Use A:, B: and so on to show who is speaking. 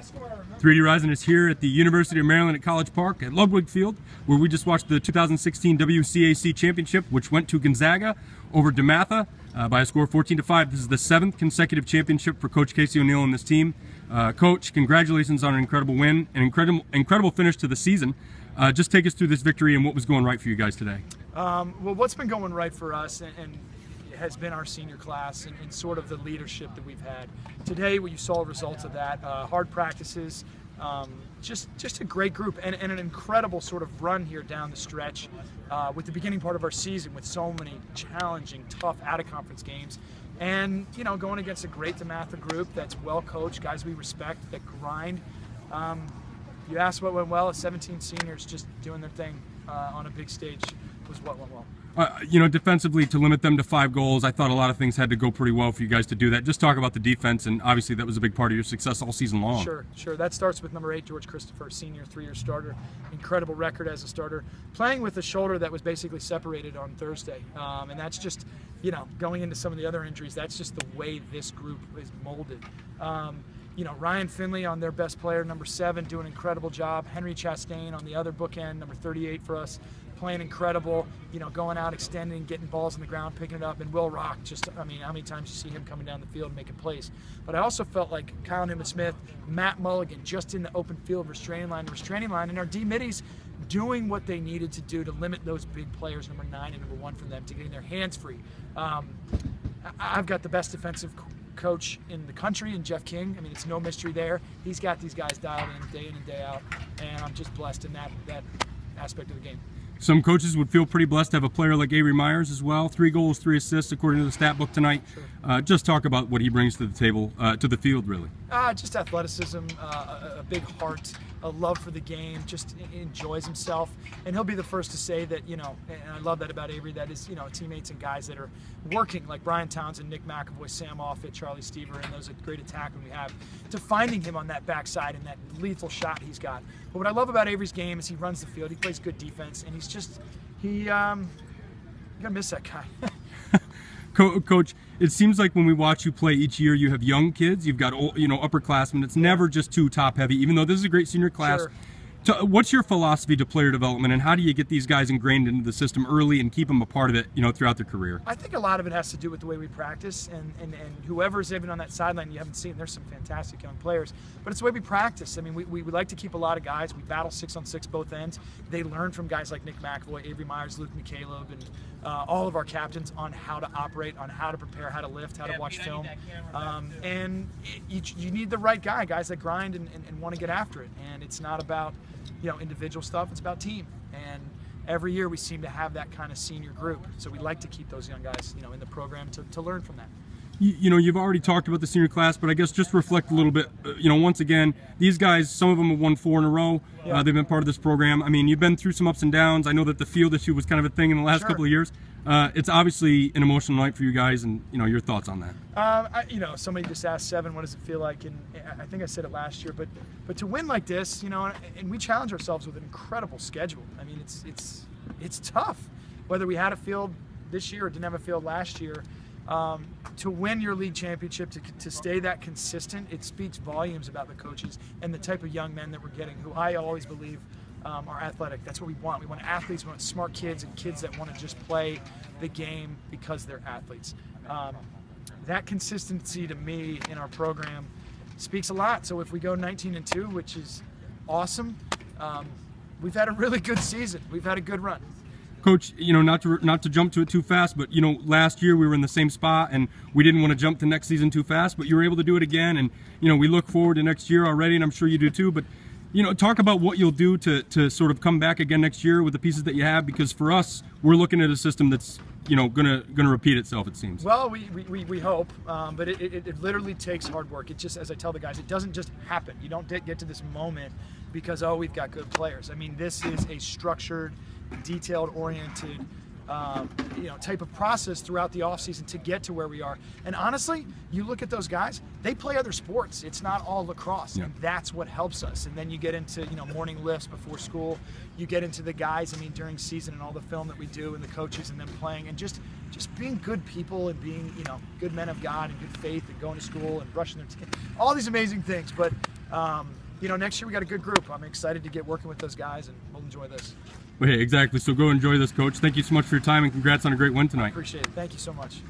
A: 3D Rising is here at the University of Maryland at College Park at Ludwig Field, where we just watched the 2016 WCAC Championship, which went to Gonzaga over DeMatha by a score of 14-5. This is the 7th consecutive championship for Coach Casey O'Neill and this team. Coach, congratulations on an incredible win, an incredible finish to the season. Just take us through this victory and what was going right for you guys today.
B: Well, what's been going right for us and has been our senior class and sort of the leadership that we've had. Today, you saw results of that. Hard practices, just a great group and an incredible sort of run here down the stretch with the beginning part of our season with so many challenging, tough out-of-conference games. And, you know, going against a great DeMatha group that's well-coached, guys we respect, that grind. You asked what went well, 17 seniors just doing their thing on a big stage was what went well.
A: You know, defensively, to limit them to 5 goals, I thought a lot of things had to go pretty well for you guys to do that. Just talk about the defense, and obviously that was a big part of your success all season long.
B: Sure. That starts with number 8, George Christopher, senior, 3-year starter. Incredible record as a starter. Playing with a shoulder that was basically separated on Thursday. And that's just, you know, going into some of the other injuries, that's just the way this group is molded. You know, Ryan Finley on their best player, number 7, doing an incredible job. Henry Chastain on the other bookend, number 38 for us, playing incredible, you know, going out, extending, getting balls on the ground, picking it up. And Will Rock, just, I mean, how many times you see him coming down the field making plays. But I also felt like Kyle Newman-Smith, Matt Mulligan, just in the open field, restraining line, and our D-middies doing what they needed to do to limit those big players, number 9 and number 1 for them, to getting their hands free. I've got the best defensive coach in the country in Jeff King. I mean, it's no mystery there. He's got these guys dialed in and day out, and I'm just blessed in that aspect of the game.
A: Some coaches would feel pretty blessed to have a player like Avery Myers as well. 3 goals, 3 assists, according to the stat book tonight. Sure. Just talk about what he brings to the table, to the field, really.
B: Just athleticism, a big heart, a love for the game, just enjoys himself. And he'll be the first to say that, you know, and I love that about Avery, that is, you know, teammates and guys that are working, like Brian Townsend, Nick McAvoy, Sam Offit, Charlie Stever, and those are great attackmen we have, to finding him on that backside and that lethal shot he's got. But what I love about Avery's game is he runs the field, he plays good defense, and he's just, you gotta miss that guy.
A: Coach, it seems like when we watch you play each year, you have young kids, you've got, you know, upperclassmen. It's never just too top heavy, even though this is a great senior class.
B: Sure.
A: So what's your philosophy to player development, and how do you get these guys ingrained into the system early and keep them a part of it, you know, throughout their career?
B: I think a lot of it has to do with the way we practice, and whoever's even on that sideline you haven't seen, there's some fantastic young players, but it's the way we practice. I mean, we like to keep a lot of guys. We battle 6-on-6 both ends. They learn from guys like Nick McAvoy, Avery Myers, Luke McCaleb, and all of our captains on how to operate, on how to prepare, how to lift, how to watch film. And you need the right guys that grind and want to get after it. And it's not about, you know, individual stuff, it's about team. And every year we seem to have that kind of senior group. So we like to keep those young guys, you know, in the program to learn from that.
A: You know, you've already talked about the senior class, but I guess just reflect a little bit. You know, once again, these guys, some of them have won 4 in a row. Yeah. They've been part of this program. I mean, you've been through some ups and downs. I know that the field issue was kind of a thing in the last couple of years. It's obviously an emotional night for you guys, and, you know, your thoughts on that.
B: You know, somebody just asked, 7, what does it feel like? And I think I said it last year, but to win like this, you know, and we challenge ourselves with an incredible schedule. I mean, it's tough. Whether we had a field this year or didn't have a field last year, to win your league championship, to stay that consistent, it speaks volumes about the coaches and the type of young men that we're getting, who I always believe are athletic. That's what we want. We want athletes, we want smart kids, and kids that want to just play the game because they're athletes. That consistency to me in our program speaks a lot. So if we go 19-2, which is awesome, we've had a really good season. We've had a good run.
A: Coach, you know, not to jump to it too fast, but, you know, last year we were in the same spot and we didn't want to jump to next season too fast, but you were able to do it again, and, you know, we look forward to next year already, and I'm sure you do too. But, you know, talk about what you'll do to sort of come back again next year with the pieces that you have, because for us, we're looking at a system that's, you know, gonna repeat itself, it seems.
B: Well, we hope, but it literally takes hard work. It just, as I tell the guys, it doesn't just happen. You don't get to this moment because, oh, we've got good players. I mean, this is a structured, detailed-oriented, you know, type of process throughout the offseason to get to where we are. And honestly, you look at those guys, they play other sports. It's not all lacrosse, and that's what helps us. And then you get into, you know, morning lifts before school. You get into the guys, I mean, during season and all the film that we do and the coaches and them playing, and just being good people and being, you know, good men of God and good faith and going to school and brushing their teeth. All these amazing things. But Next year we got a good group. I'm excited to get working with those guys, and we'll enjoy this.
A: Well, hey, exactly. So go enjoy this, Coach. Thank you so much for your time, and congrats on a great win tonight.
B: Appreciate it. Thank you so much.